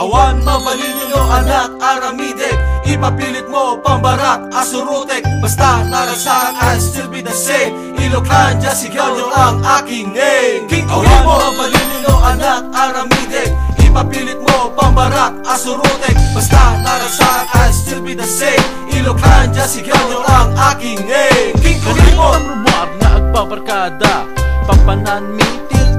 Awan mabalinyo anak Aramidek, ipapilit mo pambarak asurutek. Basta narasan I still be the same, Iloclan just sigaw nyo ang aking name. Awan mabalinyo anak Aramidek, ipapilit mo pambarak asurutek. Basta narasan I still be the same, Iloclan just sigaw nyo ang aking name. Ang rumor na agbabarkada, pampanan mi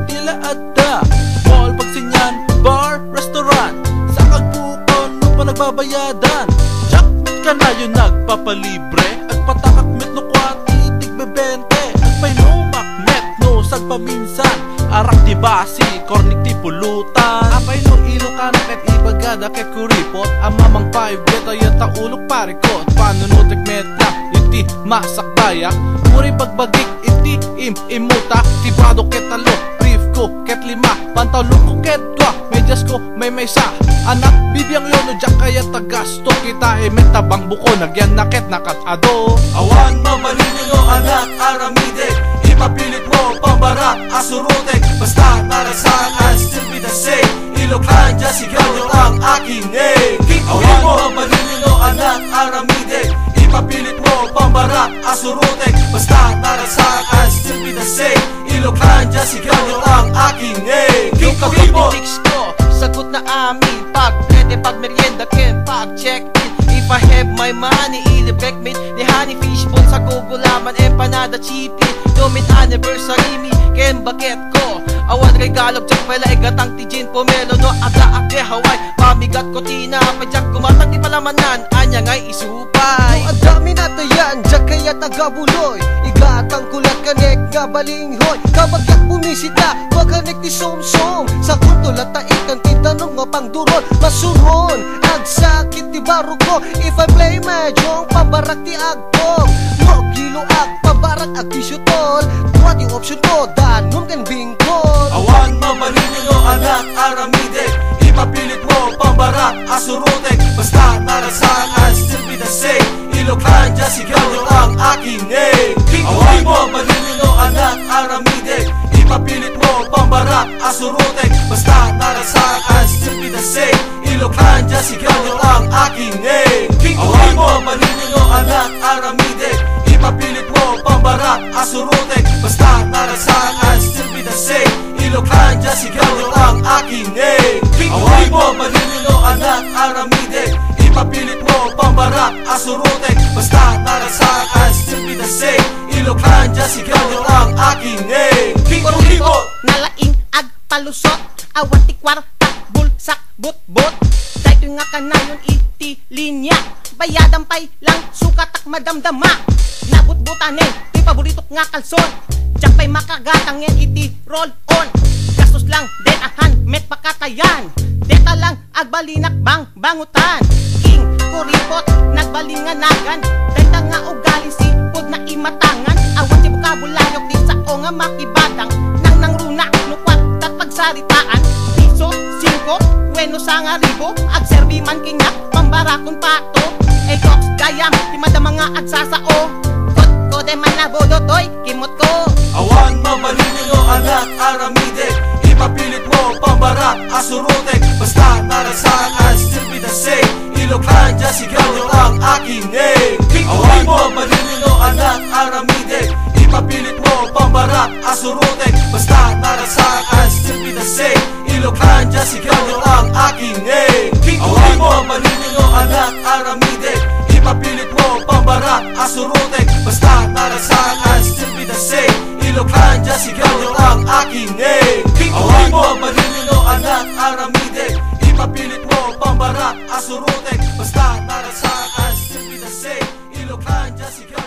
tila adda, mall pagsinyan, bar, restaurant, sa kagpukon no pa nagbabayadan. Jack ka na yun nagpapalibre, agpatakak met no kwati tigbebente, agpainumak met no sagpaminsan, arak di basi, kornik ti pulutan. Apay no Ilocano ket ibagada ket kuripot, amamang 5 beta yata ulok parikot. Panunutek met na iti masakbayak, muri pagbagik iti imuta, tibado ket talo, brief ko ket 5, pantalo ko ket 2, medyas ko may sa anak bibiyang yono jak kaya tagasto kita metabang buko nagyan naket nakatado. Awan mabalinyo anak Aramidek, ipapilit mo pambarak asurutek. Basta narasan I still be the same, Iloclan just sigaw nyo ang aking name. Awan mabalinyo anak Aramidek, ipapilit mo pambarak asurutek. Basta narasan I still be the same, Iloclan just sigaw nyo ang aking name. Yung pag-politics ko, sagot na amin. Pag pwede, pag merienda, ken pag check-in. If I have my money, ilibek mit ni honey fishbone sa gugulaman, empanada chipin. Domin anniversary mi, ken baket ko. Awan regalog, check pala igatang tijin pomelo. No aga ake Hawaii, pamigat ko tina. Padyak kumatang di palamanan, anya ngay isupay. No ang dami nato yan, jak kaya tagabuloy. Igatang kulat kanek nga balinghoy. Kabagyak bumisita, maganek ti som-som. Sa kuntulat taikan ti tanong nga pangdurol. Masuron, agsakit ti baro ko. If I play mahjong, pambarak ti agpong. No kilo ag, pambarak ag tisyutol. Kuha ti option ko, danon kan bingkol. Awan mabalinyo anak Aramidek, ipapilit mo pambarak asurutek. Basta narasan I still be the same, Iloclan just sigaw nyo ang aking name. Awan mabalinyo anak Aramidek, ipapilit mo pambarak asurutek. Basta narasan I still be the same, Iloclan just sigaw nyo ang aking name. Awan mabalinyo anak Aramidek, ipapilit mo pambarak asurutek. Basta narasan I still be the same, Iloclan just sigaw nyo ang aking name. Awan mabalinyo anak Aramidek, ipapilit mo pambarak asurutek. Basta narasan I still be the same, Iloclan just sigaw nyo ang aking name. Kuriko, nalaing agpalusot, awat ti kwarta, bulsak, but-but. Dahito nga kanayon iti linya, bayadan pay lang sukatak madamdama. Nabut-butanin, ti paboritok nga kalson, jak pay makagatang yan iti roll on. Gastos lang, den ahan, met pakatayan. Deta lang, agbalinak bang bangutan. King, kuripot, nagbalinganagan. Deta nga ugali sipod na imatangan. Awan ti bukabulayok di sa o nga makibadang. Nang runa, nukwat, tat pagsaritaan. Piso, 5, bueno sa nga ribo. Agserbi man kinyak, pambarakon pato. Koks gayam, ti madama nga agsasao. Kot de man nabodotoy, kimot ko. Awan mabalinyo anak Aramidek, ipapilit mo pambarak asurutek. Basta narasan I still be the same, Iloclan just sigaw nyo ang aking name. Awan mabalinyo anak Aramidek, ipapilit mo pambarak asurutek. Basta narasan I still be the same, Iloclan just sigaw nyo ang aking name. Awan mabalinyo anak Aramidek, ipapilit mo pambarak asurutek. Basta narasan I still be the same, Iloclan just sigaw nyo ang aking name. Awan mabalinyo anak Aramidek, ipapilit mo pambarak asurutek. Basta narasan I still be the same, Iloclan just sigaw